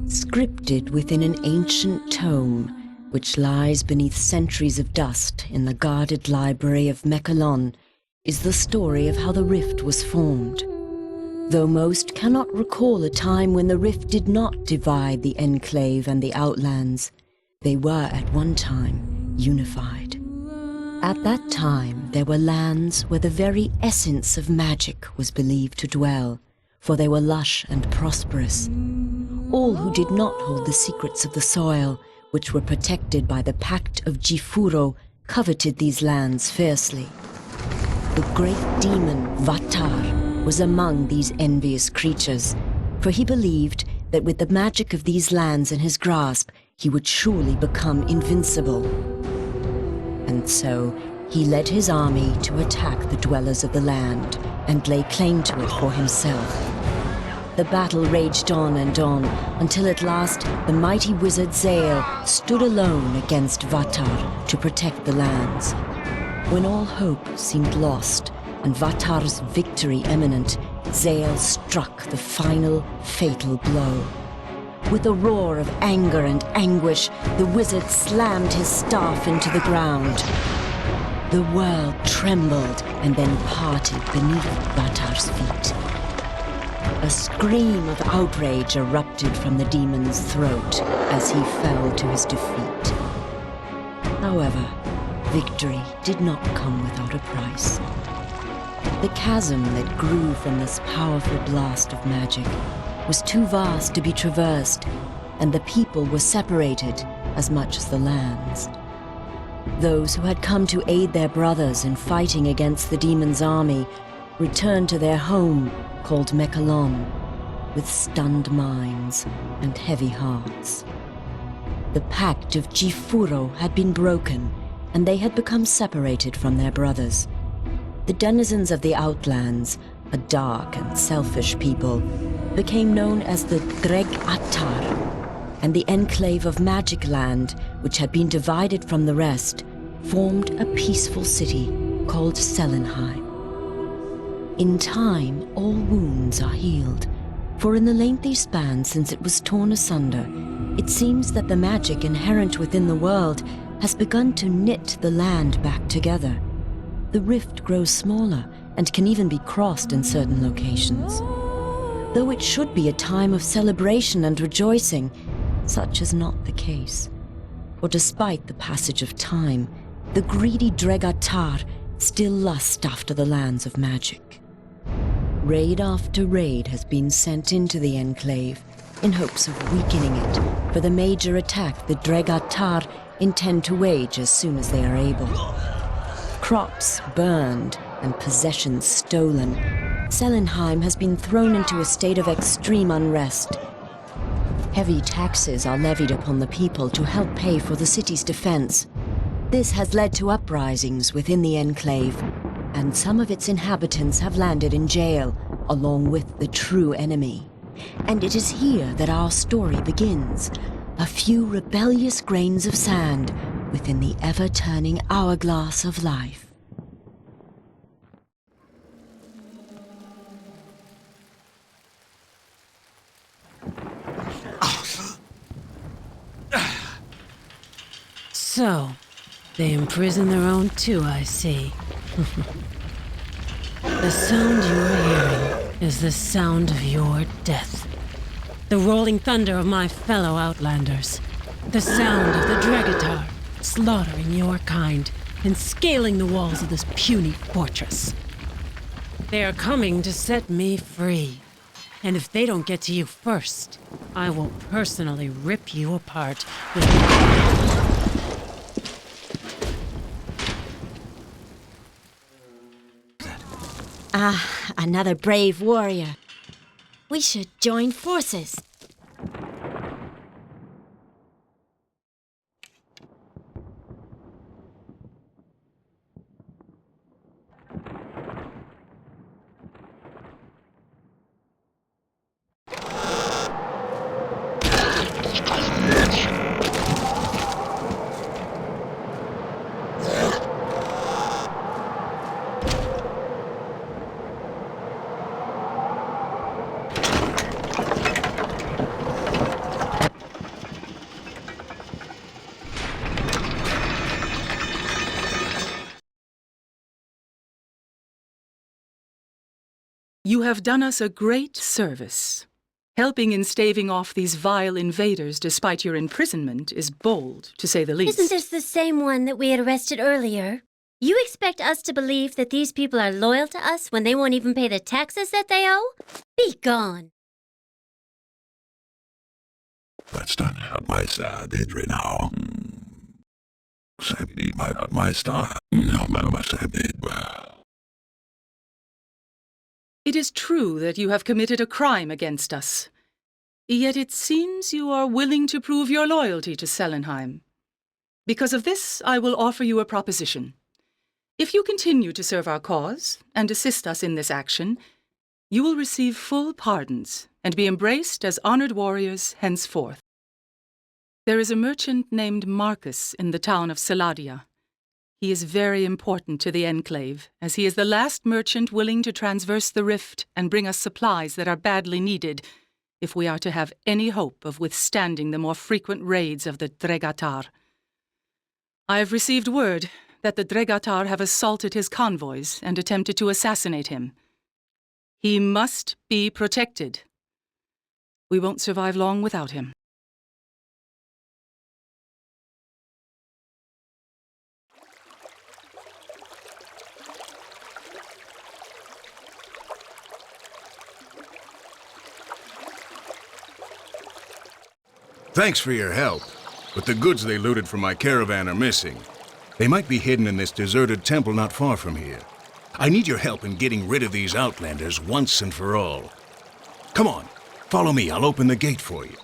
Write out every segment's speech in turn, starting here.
Scripted within an ancient tome, which lies beneath centuries of dust in the guarded library of Mechalon, is the story of how the rift was formed. Though most cannot recall a time when the rift did not divide the Enclave and the Outlands, they were at one time unified. At that time, there were lands where the very essence of magic was believed to dwell, for they were lush and prosperous. All who did not hold the secrets of the soil, which were protected by the Pact of Jifuro, coveted these lands fiercely. The great demon Vatar was among these envious creatures, for he believed that with the magic of these lands in his grasp, he would surely become invincible. And so, he led his army to attack the dwellers of the land and lay claim to it for himself. The battle raged on and on, until at last the mighty wizard Zale stood alone against Vatar to protect the lands. When all hope seemed lost and Vatar's victory imminent, Zale struck the final fatal blow. With a roar of anger and anguish, the wizard slammed his staff into the ground. The world trembled and then parted beneath Vatar's feet. A scream of outrage erupted from the demon's throat as he fell to his defeat. However, victory did not come without a price. The chasm that grew from this powerful blast of magic was too vast to be traversed, and the people were separated as much as the lands. Those who had come to aid their brothers in fighting against the demon's army returned to their home called Mechalon, with stunned minds and heavy hearts. The Pact of Jifuro had been broken, and they had become separated from their brothers. The denizens of the Outlands, a dark and selfish people, became known as the Dreg Attar, and the Enclave of Magic Land, which had been divided from the rest, formed a peaceful city called Selenheim. In time, all wounds are healed, for in the lengthy span since it was torn asunder, it seems that the magic inherent within the world has begun to knit the land back together. The rift grows smaller and can even be crossed in certain locations. Though it should be a time of celebration and rejoicing, such is not the case. For despite the passage of time, the greedy Dregatar still lust after the lands of magic. Raid after raid has been sent into the Enclave in hopes of weakening it for the major attack the Dregatar intend to wage as soon as they are able. Crops burned and possessions stolen, Selenheim has been thrown into a state of extreme unrest. Heavy taxes are levied upon the people to help pay for the city's defense. This has led to uprisings within the Enclave, and some of its inhabitants have landed in jail, along with the true enemy. And it is here that our story begins. A few rebellious grains of sand within the ever-turning hourglass of life. So, they imprison their own too, I see. The sound you are hearing is the sound of your death. The rolling thunder of my fellow Outlanders. The sound of the Dregatar slaughtering your kind and scaling the walls of this puny fortress. They are coming to set me free. And if they don't get to you first, I will personally rip you apart with another brave warrior. We should join forces. You have done us a great service. Helping in staving off these vile invaders despite your imprisonment is bold, to say the least. Isn't this the same one that we had arrested earlier? You expect us to believe that these people are loyal to us when they won't even pay the taxes that they owe? Be gone. It is true that you have committed a crime against us. Yet it seems you are willing to prove your loyalty to Selenheim. Because of this, I will offer you a proposition. If you continue to serve our cause and assist us in this action, you will receive full pardons and be embraced as honored warriors henceforth. There is a merchant named Marcus in the town of Celadia. He is very important to the Enclave, as he is the last merchant willing to transverse the rift and bring us supplies that are badly needed if we are to have any hope of withstanding the more frequent raids of the Dregatar. I have received word that the Dregatar have assaulted his convoys and attempted to assassinate him. He must be protected. We won't survive long without him. Thanks for your help, but the goods they looted from my caravan are missing. They might be hidden in this deserted temple not far from here. I need your help in getting rid of these outlanders once and for all. Come on, follow me. I'll open the gate for you.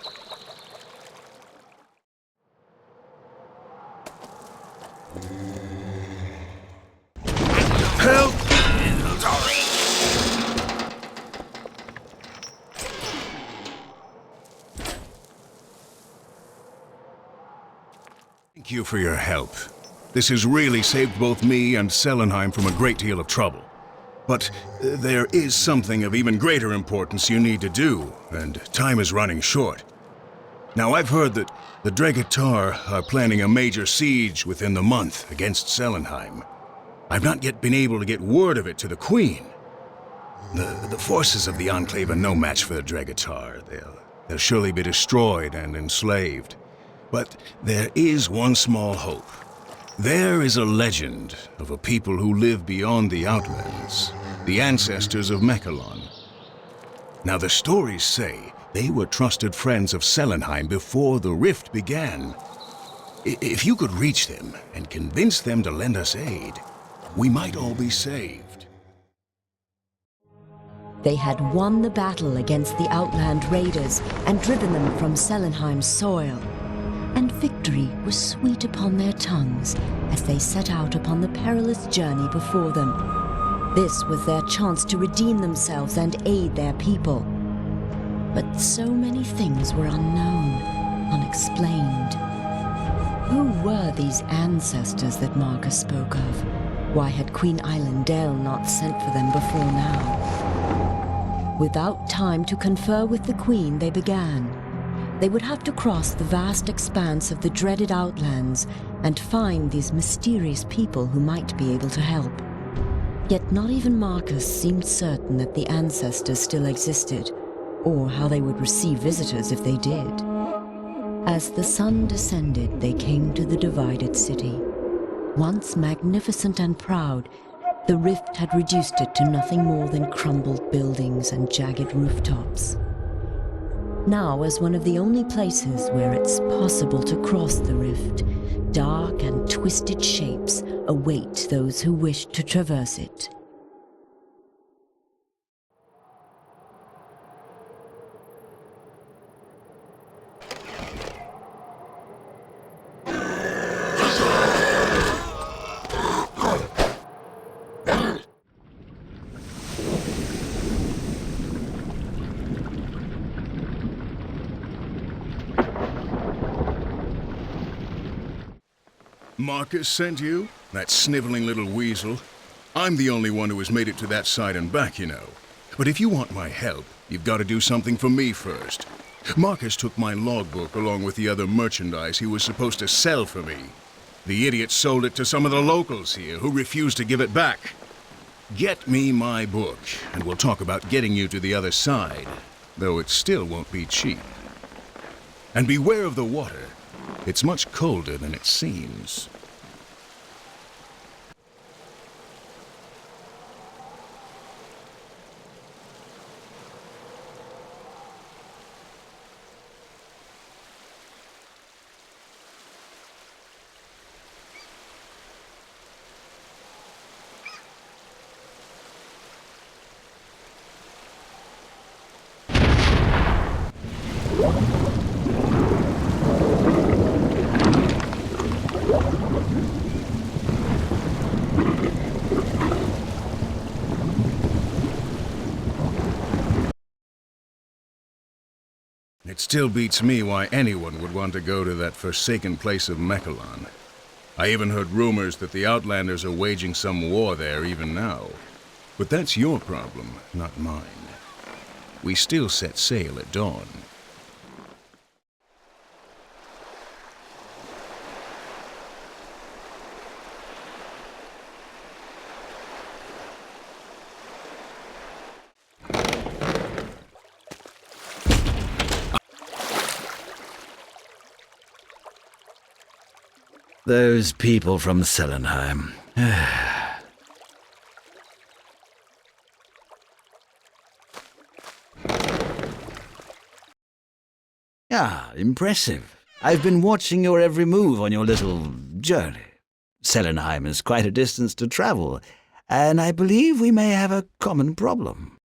Help! Thank you for your help. This has really saved both me and Selenheim from a great deal of trouble. But there is something of even greater importance you need to do, and time is running short. Now, I've heard that the Dregatar are planning a major siege within the month against Selenheim. I've not yet been able to get word of it to the Queen. The forces of the Enclave are no match for the Dregatar. They'll surely be destroyed and enslaved. But there is one small hope. There is a legend of a people who live beyond the Outlands, the ancestors of Mekalon. Now, the stories say they were trusted friends of Selenheim before the rift began. If you could reach them and convince them to lend us aid, we might all be saved. They had won the battle against the Outland raiders and driven them from Selenheim's soil. And victory was sweet upon their tongues as they set out upon the perilous journey before them. This was their chance to redeem themselves and aid their people. But so many things were unknown, unexplained. Who were these ancestors that Marcus spoke of? Why had Queen Eilendale not sent for them before now? Without time to confer with the Queen, they began. They would have to cross the vast expanse of the dreaded Outlands and find these mysterious people who might be able to help. Yet not even Marcus seemed certain that the ancestors still existed, or how they would receive visitors if they did. As the sun descended, they came to the divided city. Once magnificent and proud, the rift had reduced it to nothing more than crumbled buildings and jagged rooftops. Now, as one of the only places where it's possible to cross the rift, dark and twisted shapes await those who wish to traverse it. Marcus sent you? That sniveling little weasel? I'm the only one who has made it to that side and back, you know. But if you want my help, you've got to do something for me first. Marcus took my logbook along with the other merchandise he was supposed to sell for me. The idiot sold it to some of the locals here who refused to give it back. Get me my book, and we'll talk about getting you to the other side, though it still won't be cheap. And beware of the water. It's much colder than it seems. It still beats me why anyone would want to go to that forsaken place of Mechalon. I even heard rumors that the Outlanders are waging some war there even now. But that's your problem, not mine. We still set sail at dawn. Those people from Selenheim. Ah, impressive. I've been watching your every move on your little journey. Selenheim is quite a distance to travel, and I believe we may have a common problem.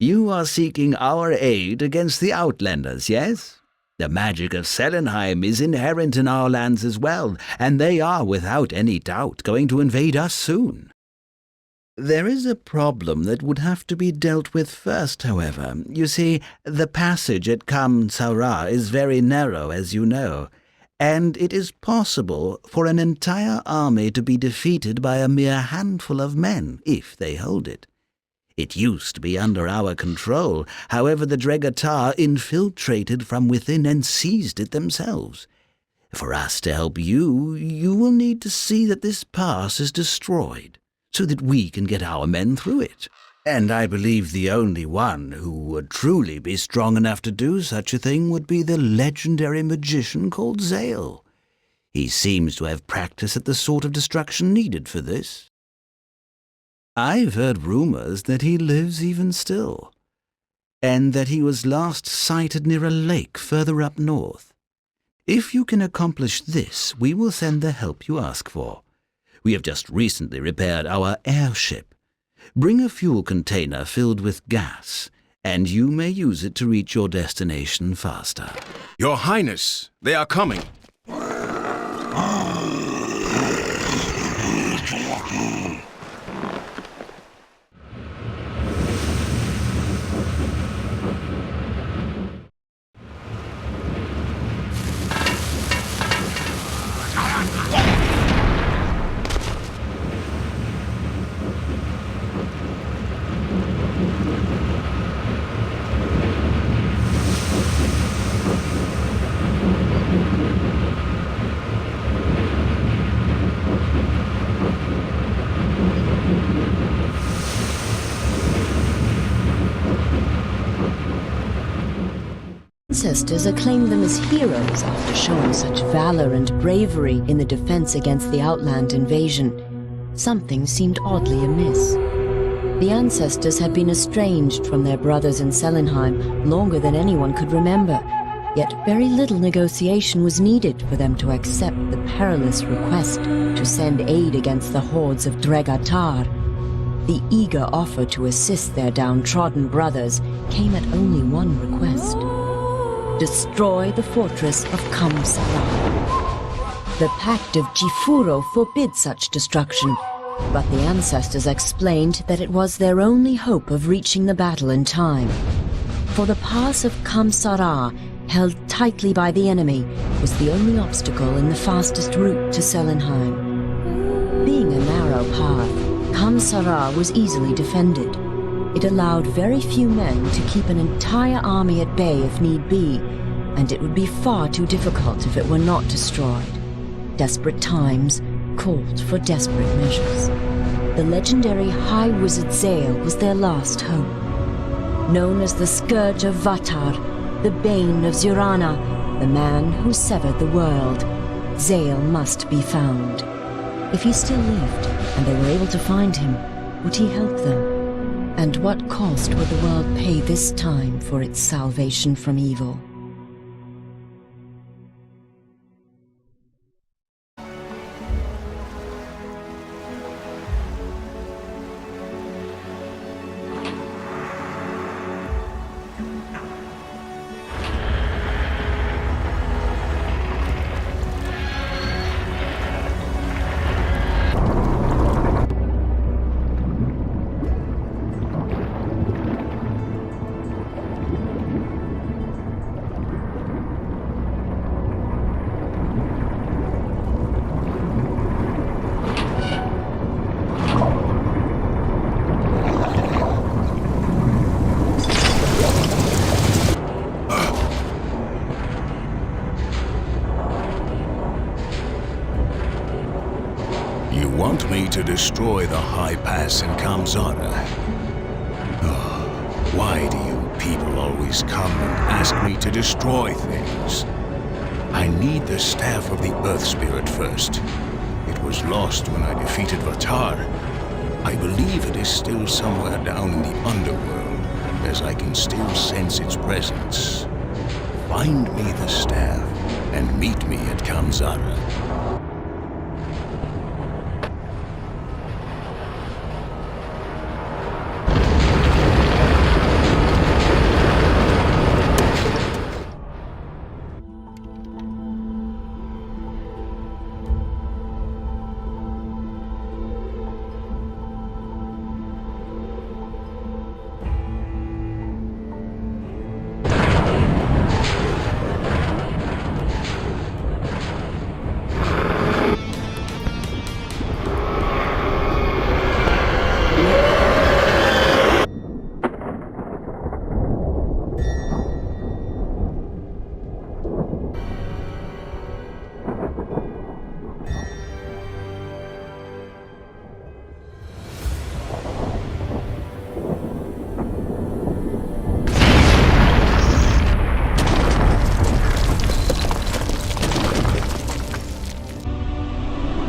You are seeking our aid against the Outlanders, yes? The magic of Selenheim is inherent in our lands as well, and they are without any doubt going to invade us soon. There is a problem that would have to be dealt with first, however. You see, the passage at Kamsara is very narrow, as you know, and it is possible for an entire army to be defeated by a mere handful of men, if they hold it. It used to be under our control. However, the Dregatar infiltrated from within and seized it themselves. For us to help you, you will need to see that this pass is destroyed, so that we can get our men through it. And I believe the only one who would truly be strong enough to do such a thing would be the legendary magician called Zale. He seems to have practice at the sort of destruction needed for this. I've heard rumors that he lives even still, and that he was last sighted near a lake further up north. If you can accomplish this, we will send the help you ask for. We have just recently repaired our airship. Bring a fuel container filled with gas, and you may use it to reach your destination faster. Your Highness, they are coming. Ancestors acclaim them as heroes after showing such valor and bravery in the defense against the Outland invasion. Something seemed oddly amiss. The ancestors had been estranged from their brothers in Selenheim longer than anyone could remember, yet very little negotiation was needed for them to accept the perilous request to send aid against the hordes of Dregatar. The eager offer to assist their downtrodden brothers came at only one request: destroy the fortress of Kamsara. The Pact of Jifuro forbids such destruction, but the ancestors explained that it was their only hope of reaching the battle in time. For the pass of Kamsara, held tightly by the enemy, was the only obstacle in the fastest route to Selenheim. Being a narrow path, Kamsara was easily defended. It allowed very few men to keep an entire army at bay if need be, and it would be far too difficult if it were not destroyed. Desperate times called for desperate measures. the legendary High Wizard Zale was their last hope. Known as the Scourge of Vatar, the Bane of Zurana, the man who severed the world, Zale must be found. If he still lived, and they were able to find him, would he help them? And what cost would the world pay this time for its salvation from evil? Want me to destroy the high pass in Kamzara? Oh, why do you people always come and ask me to destroy things? I need the staff of the Earth Spirit first. It was lost when I defeated Vatar. I believe it is still somewhere down in the underworld, as I can still sense its presence. Find me the staff and meet me at Kamzara.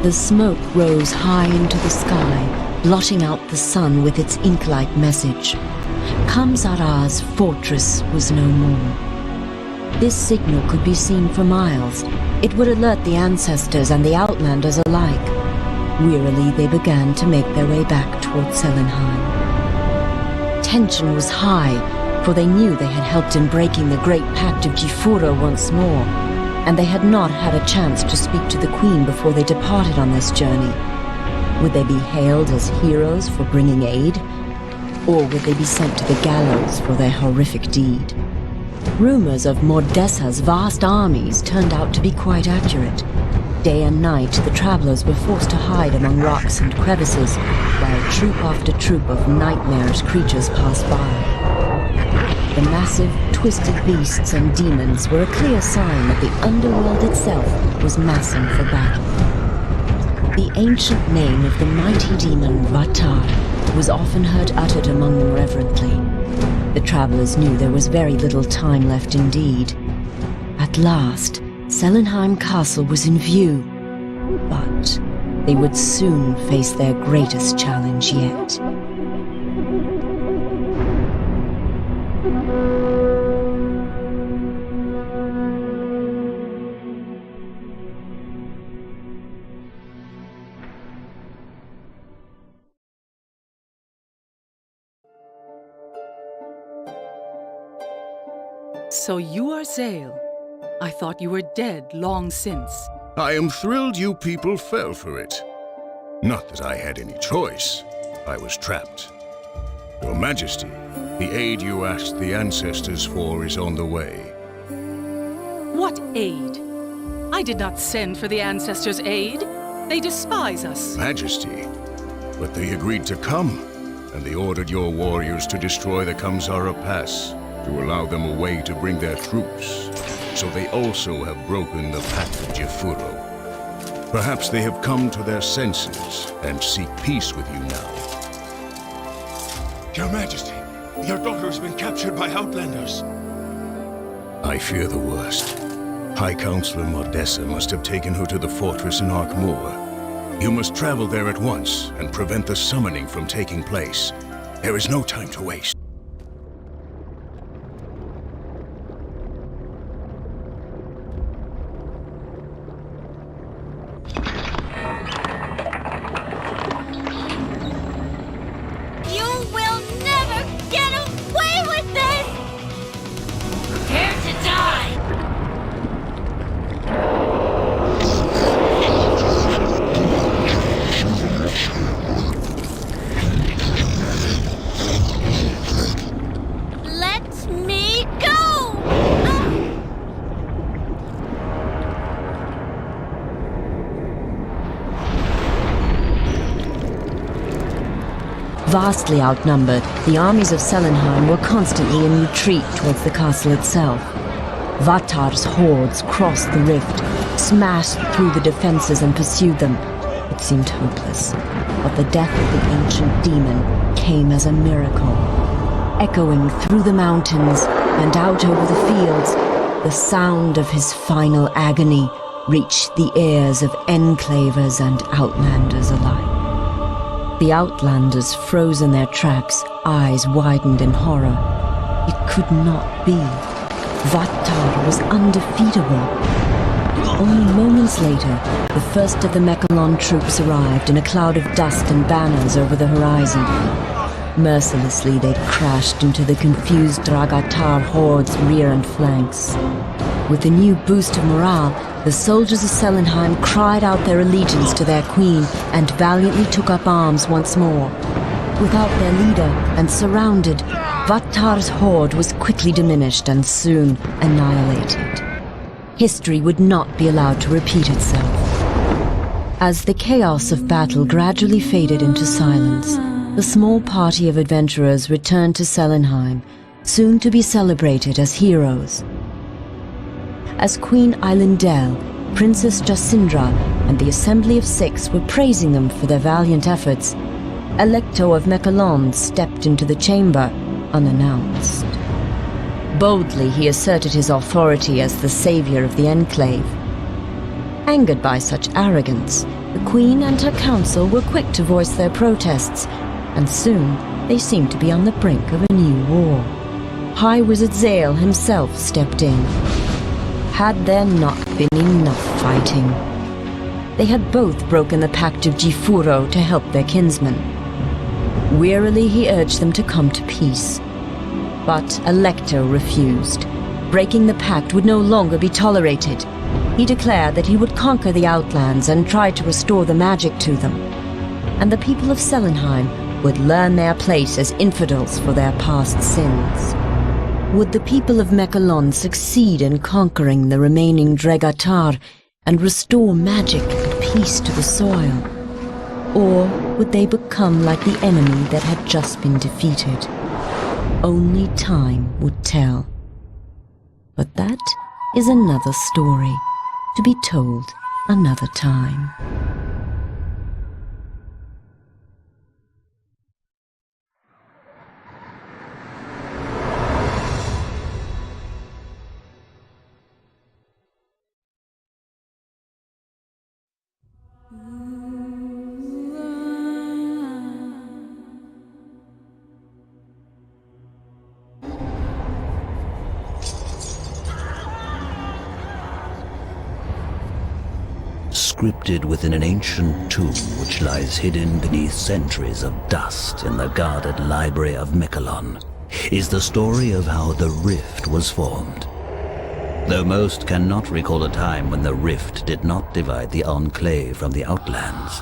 The smoke rose high into the sky, blotting out the sun with its ink-like message. Kamzara's fortress was no more. This signal could be seen for miles. It would alert the ancestors and the outlanders alike. Wearily, they began to make their way back toward Selenheim. Tension was high, for they knew they had helped in breaking the Great Pact of Jifuro once more, and they had not had a chance to speak to the Queen before they departed on this journey. Would they be hailed as heroes for bringing aid? Or would they be sent to the gallows for their horrific deed? Rumors of Mordesa's vast armies turned out to be quite accurate. Day and night, the travelers were forced to hide among rocks and crevices, while troop after troop of nightmarish creatures passed by. The massive, twisted beasts and demons were a clear sign that the underworld itself was massing for battle. The ancient name of the mighty demon Vatar was often heard uttered among them reverently. The travelers knew there was very little time left indeed. At last, Selenheim Castle was in view, but they would soon face their greatest challenge yet. So you are Zale. I thought you were dead long since. I am thrilled you people fell for it. Not that I had any choice. I was trapped. Your Majesty, the aid you asked the ancestors for is on the way. What aid? I did not send for the ancestors' aid. They despise us. Majesty, but they agreed to come, and they ordered your warriors to destroy the Kamzara Pass, to allow them a way to bring their troops. So they also have broken the Pact of Jifuro. Perhaps they have come to their senses and seek peace with you now. Your Majesty, your daughter has been captured by outlanders. I fear the worst. High Counselor Modessa must have taken her to the fortress in Arkmoor. You must travel there at once and prevent the summoning from taking place. There is no time to waste. You will never get away with this! Prepare to die! Let me go! Vastly outnumbered, the armies of Selenheim were constantly in retreat towards the castle itself. Vatar's hordes crossed the rift, smashed through the defenses and pursued them. It seemed hopeless, but the death of the ancient demon came as a miracle. Echoing through the mountains and out over the fields, the sound of his final agony reached the ears of enclavers and outlanders alike. The outlanders froze in their tracks, eyes widened in horror. It could not be. Vatar was undefeatable. Only moments later, the first of the Mechalon troops arrived in a cloud of dust and banners over the horizon. Mercilessly, they crashed into the confused Dragatar horde's rear and flanks. With a new boost of morale, the soldiers of Selenheim cried out their allegiance to their queen and valiantly took up arms once more. Without their leader and surrounded, Vatar's horde was quickly diminished and soon annihilated. History would not be allowed to repeat itself. As the chaos of battle gradually faded into silence, the small party of adventurers returned to Selenheim, soon to be celebrated as heroes. As Queen Eilindel, Princess Jacindra, and the Assembly of Six were praising them for their valiant efforts, Electo of Mechalon stepped into the chamber unannounced. Boldly he asserted his authority as the savior of the Enclave. Angered by such arrogance, the Queen and her council were quick to voice their protests, and soon they seemed to be on the brink of a new war. High Wizard Zale himself stepped in. Had there not been enough fighting? They had both broken the pact of Jifuro to help their kinsman. Wearily he urged them to come to peace. But Electo refused. Breaking the pact would no longer be tolerated. He declared that he would conquer the Outlands and try to restore the magic to them. And the people of Selenheim would learn their place as infidels for their past sins. Would the people of Mechalon succeed in conquering the remaining Dragatar and restore magic and peace to the soil? Or would they become like the enemy that had just been defeated? Only time would tell. But that is another story, to be told another time. Scripted within an ancient tomb which lies hidden beneath centuries of dust in the guarded library of Mechalon, is the story of how the Rift was formed. Though most cannot recall a time when the Rift did not divide the Enclave from the Outlands,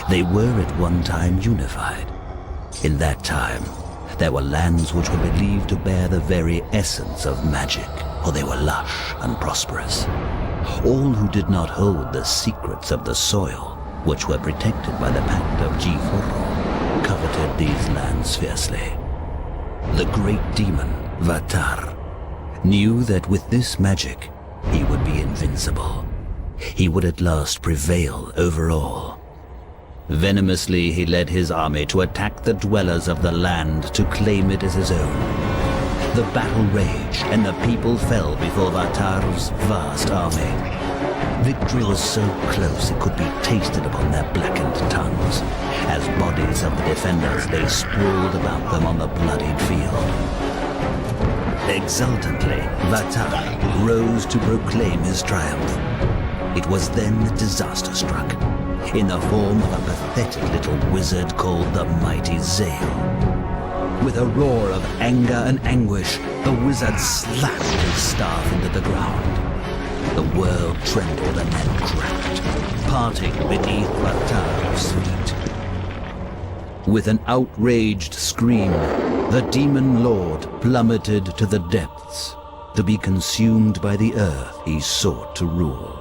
they were at one time unified. In that time, there were lands which were believed to bear the very essence of magic, for they were lush and prosperous. All who did not hold the secrets of the soil, which were protected by the Pact of Jifuro, coveted these lands fiercely. The great demon, Vatar, knew that with this magic, he would be invincible. he would at last prevail over all. Venomously he led his army to attack the dwellers of the land to claim it as his own. The battle raged, and the people fell before Vatar's vast army. Victory was so close it could be tasted upon their blackened tongues, as bodies of the defenders lay sprawled about them on the bloodied field. Exultantly, Vatar rose to proclaim his triumph. It was then that disaster struck, in the form of a pathetic little wizard called the Mighty Zale. With a roar of anger and anguish, the wizard slammed his staff into the ground. The world trembled and then cracked, parting beneath Vatar's feet. With an outraged scream, the demon lord plummeted to the depths, to be consumed by the earth he sought to rule.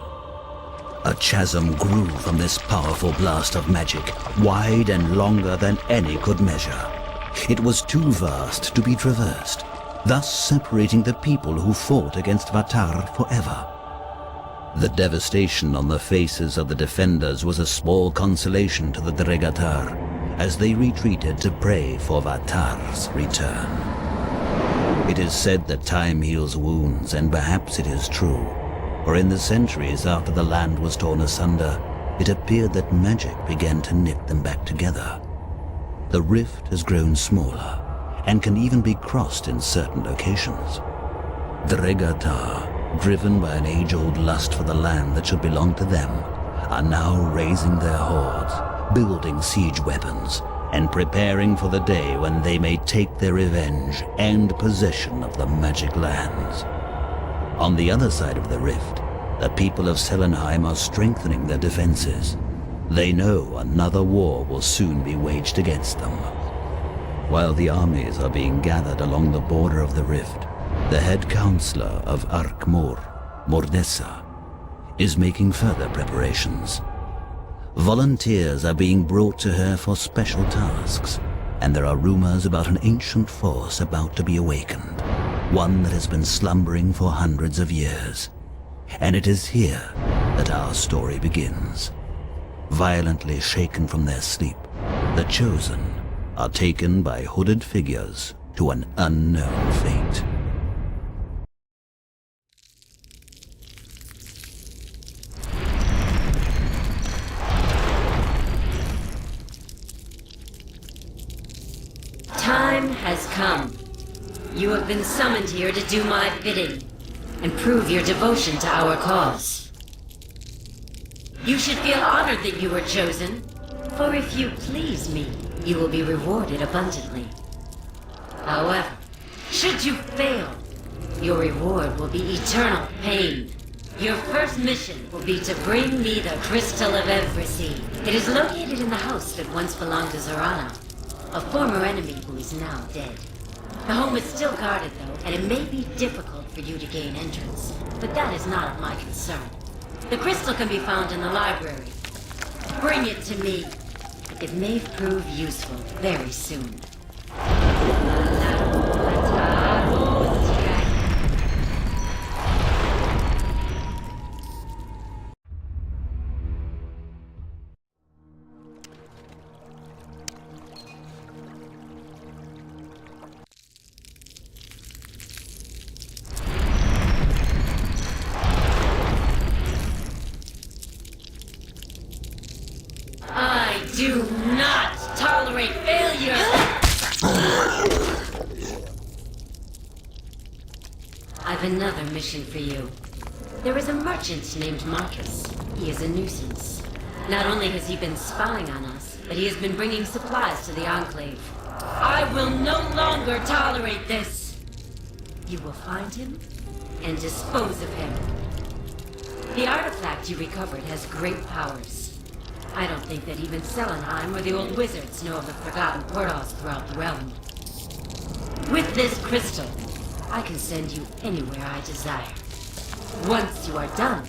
A chasm grew from this powerful blast of magic, wide and longer than any could measure. It was too vast to be traversed, thus separating the people who fought against Vatar forever. The devastation on the faces of the defenders was a small consolation to the Dregatar, as they retreated to pray for Vatar's return. It is said that time heals wounds, and perhaps it is true. For in the centuries after the land was torn asunder, it appeared that magic began to knit them back together. The rift has grown smaller, and can even be crossed in certain locations. The Dregatar, driven by an age-old lust for the land that should belong to them, are now raising their hordes, building siege weapons, and preparing for the day when they may take their revenge and possession of the magic lands. On the other side of the rift, the people of Selenheim are strengthening their defenses. They know another war will soon be waged against them. While the armies are being gathered along the border of the rift, the head counselor of Arkmor, Mordessa, is making further preparations. Volunteers are being brought to her for special tasks, and there are rumors about an ancient force about to be awakened, one that has been slumbering for hundreds of years. And it is here that our story begins. Violently shaken from their sleep, the Chosen are taken by hooded figures to an unknown fate. Time has come. You have been summoned here to do my bidding and prove your devotion to our cause. You should feel honored that you were chosen, for if you please me, you will be rewarded abundantly. However, should you fail, your reward will be eternal pain. Your first mission will be to bring me the Crystal of Eversea. It is located in the house that once belonged to Zorana, a former enemy who is now dead. The home is still guarded, though, and it may be difficult for you to gain entrance, but that is not of my concern. The crystal can be found in the library. Bring it to me. It may prove useful very soon. Do not tolerate failure! I've another mission for you. There is a merchant named Marcus. He is a nuisance. Not only has he been spying on us, but he has been bringing supplies to the Enclave. I will no longer tolerate this! You will find him and dispose of him. The artifact you recovered has great powers. I don't think that even Selenheim or the old wizards know of the forgotten portals throughout the realm. With this crystal, I can send you anywhere I desire. Once you are done,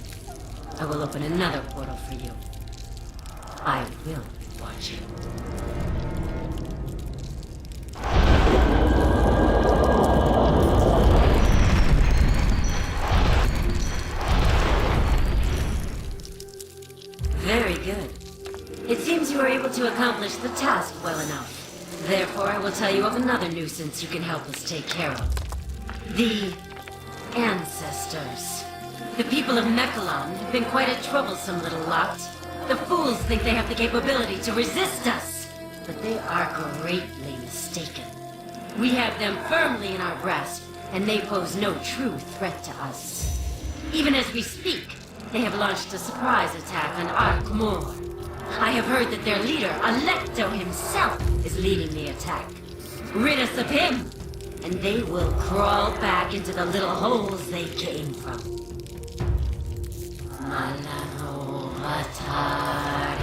I will open another portal for you. I will watch you. accomplished the task well enough. Therefore, I will tell you of another nuisance you can help us take care of. The ancestors. The people of Mechalon have been quite a troublesome little lot. The fools think they have the capability to resist us, but they are greatly mistaken. We have them firmly in our grasp, and they pose no true threat to us. Even as we speak, they have launched a surprise attack on Arkmor. I have heard that their leader, Alecto himself, is leading the attack. Rid us of him, and they will crawl back into the little holes they came from. Malano Vatar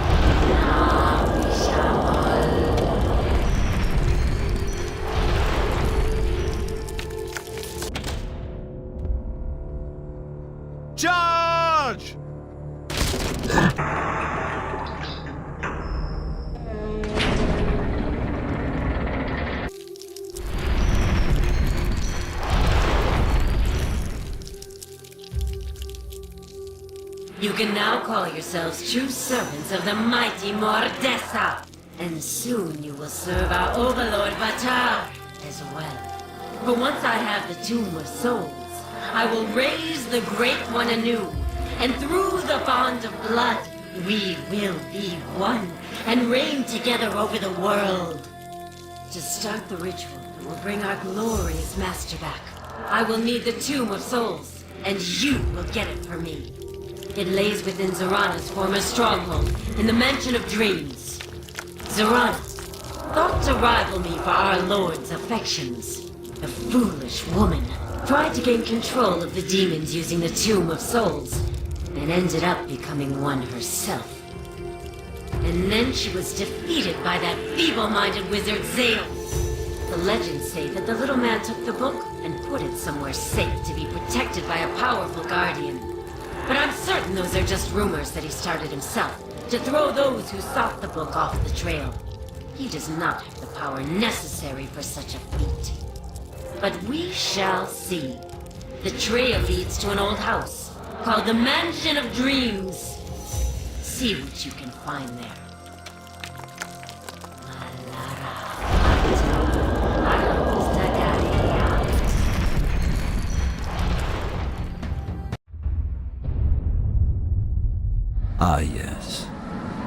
Charge! You can now call yourselves true servants of the mighty Mordessa, and soon you will serve our overlord Vatar as well. But once I have the Tomb of Souls, I will raise the Great One anew, and through the bond of blood, we will be one, and reign together over the world. To start the ritual that will bring our glorious master back, I will need the Tomb of Souls, and you will get it for me. It lays within Zorana's former stronghold, in the Mansion of Dreams. Zorana, thought to rival me for our lord's affections. The foolish woman tried to gain control of the demons using the Tomb of Souls, and ended up becoming one herself. And then she was defeated by that feeble-minded wizard Zale. The legends say that the little man took the book and put it somewhere safe to be protected by a powerful guardian. But I'm certain those are just rumors that he started himself, to throw those who sought the book off the trail. He does not have the power necessary for such a feat. But we shall see. The trail leads to an old house, called the Mansion of Dreams. See what you can find there. Ah, yes.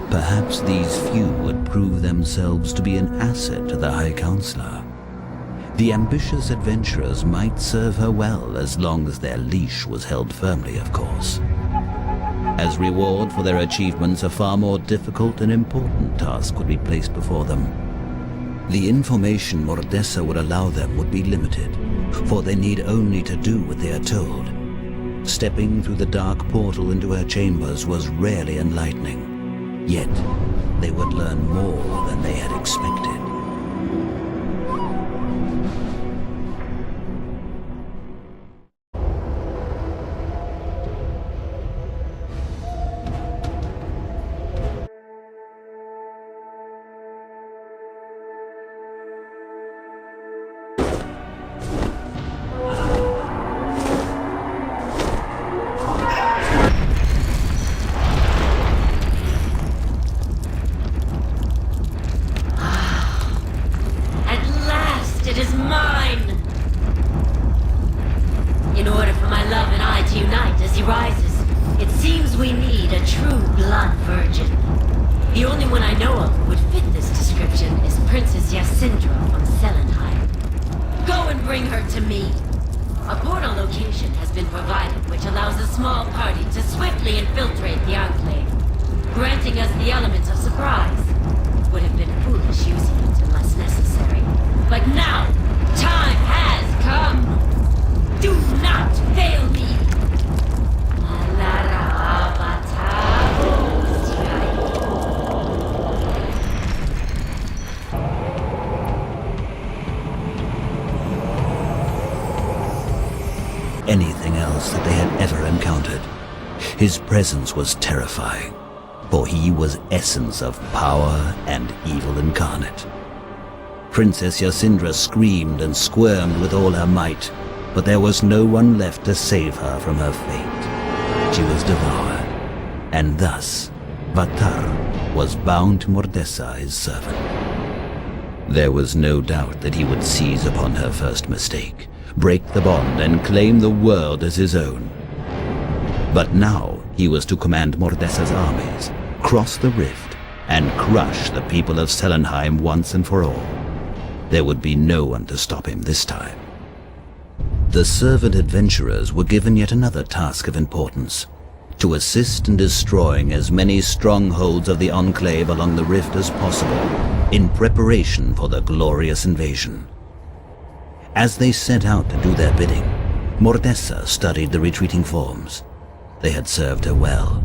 Perhaps these few would prove themselves to be an asset to the High Counselor. The ambitious adventurers might serve her well as long as their leash was held firmly, of course. As reward for their achievements, a far more difficult and important task would be placed before them. The information Mordessa would allow them would be limited, for they need only to do what they are told. Stepping through the dark portal into her chambers was rarely enlightening, yet they would learn more than they had expected. Anything else that they had ever encountered. His presence was terrifying, for he was essence of power and evil incarnate. Princess Yasindra screamed and squirmed with all her might, but there was no one left to save her from her fate. She was devoured, and thus Vatar was bound to Mordessa, his servant. There was no doubt that he would seize upon her first mistake, break the bond, and claim the world as his own. But now he was to command Mordessa's armies, cross the rift, and crush the people of Selenheim once and for all. There would be no one to stop him this time. The servant adventurers were given yet another task of importance: to assist in destroying as many strongholds of the Enclave along the rift as possible, in preparation for the glorious invasion. As they set out to do their bidding, Mordessa studied the retreating forms. They had served her well,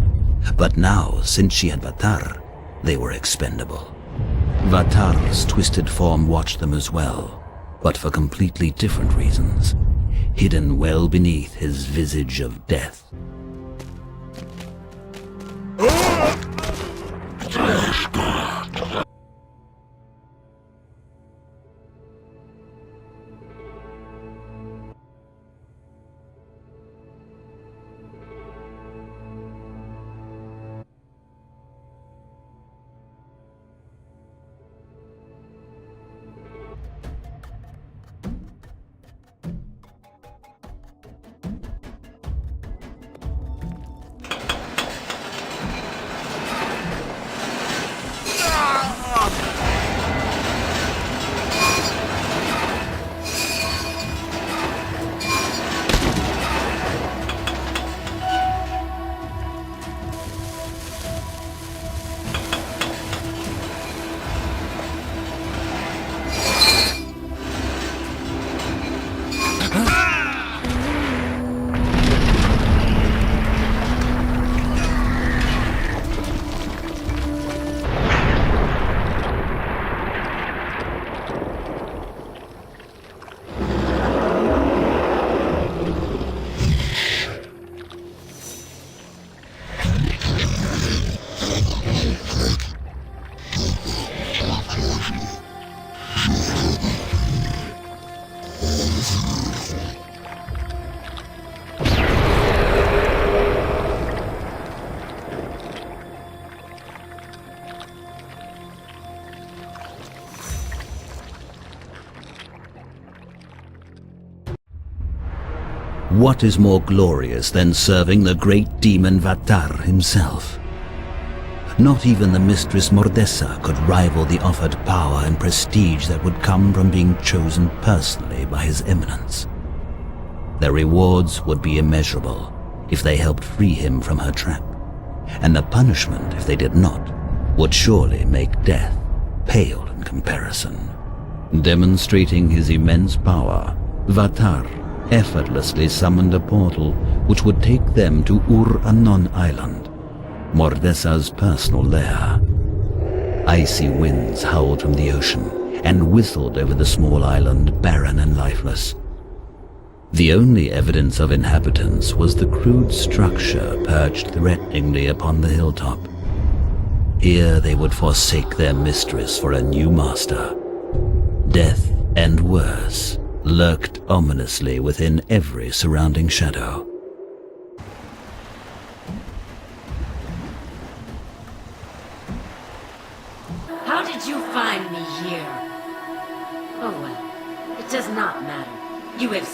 but now, since she had Vatar, they were expendable. Vatar's twisted form watched them as well, but for completely different reasons, hidden well beneath his visage of death. What is more glorious than serving the great demon Vatar himself? Not even the mistress Mordessa could rival the offered power and prestige that would come from being chosen personally by His Eminence. Their rewards would be immeasurable if they helped free him from her trap, and the punishment, if they did not, would surely make death pale in comparison. Demonstrating his immense power, Vatar effortlessly summoned a portal which would take them to Ur-Anon Island, Mordessa's personal lair. Icy winds howled from the ocean and whistled over the small island, barren and lifeless. The only evidence of inhabitants was the crude structure perched threateningly upon the hilltop. Here they would forsake their mistress for a new master. Death and worse lurked ominously within every surrounding shadow. How did you find me here? Oh well, it does not matter. You have...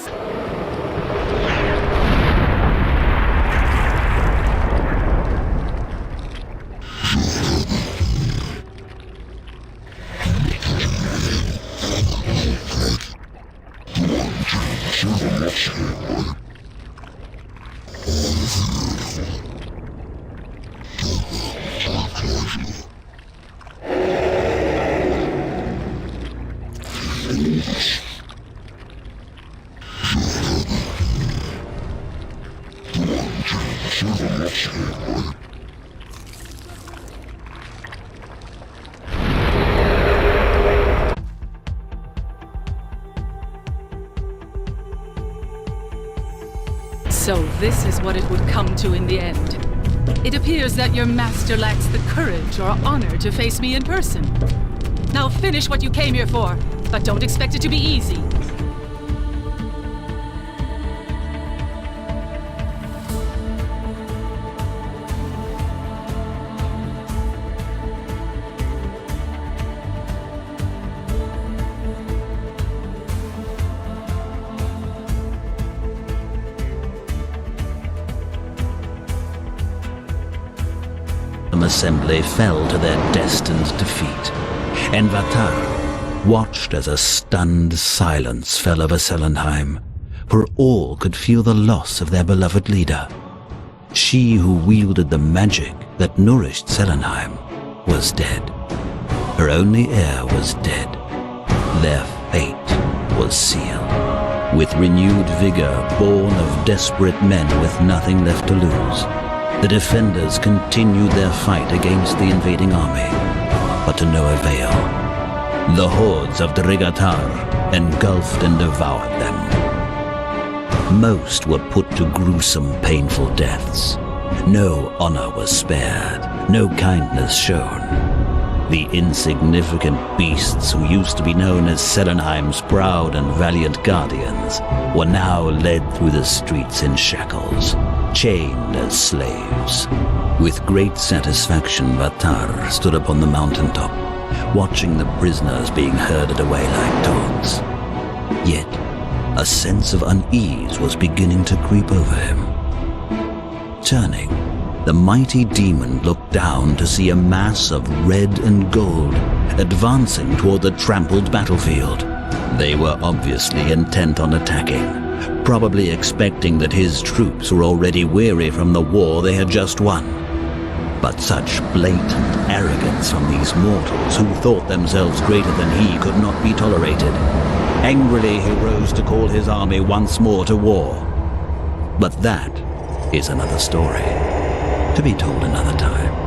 So this is what it would come to in the end. It appears that your master lacks the courage or honor to face me in person. Now finish what you came here for, but don't expect it to be easy. solemn assembly fell to their destined defeat, and Vatar watched as a stunned silence fell over Selenheim, for all could feel the loss of their beloved leader. She who wielded the magic that nourished Selenheim was dead. Her only heir was dead. Their fate was sealed. With renewed vigor, born of desperate men with nothing left to lose, the defenders continued their fight against the invading army, but to no avail. The hordes of Drigatar engulfed and devoured them. Most were put to gruesome, painful deaths. No honor was spared, no kindness shown. The insignificant beasts who used to be known as Selenheim's proud and valiant guardians were now led through the streets in shackles, chained as slaves. With great satisfaction, Vatar stood upon the mountaintop, watching the prisoners being herded away like dogs. Yet, a sense of unease was beginning to creep over him. Turning, the mighty demon looked down to see a mass of red and gold advancing toward the trampled battlefield. They were obviously intent on attacking, probably expecting that his troops were already weary from the war they had just won. But such blatant arrogance from these mortals who thought themselves greater than he could not be tolerated. Angrily he rose to call his army once more to war. But that is another story, to be told another time.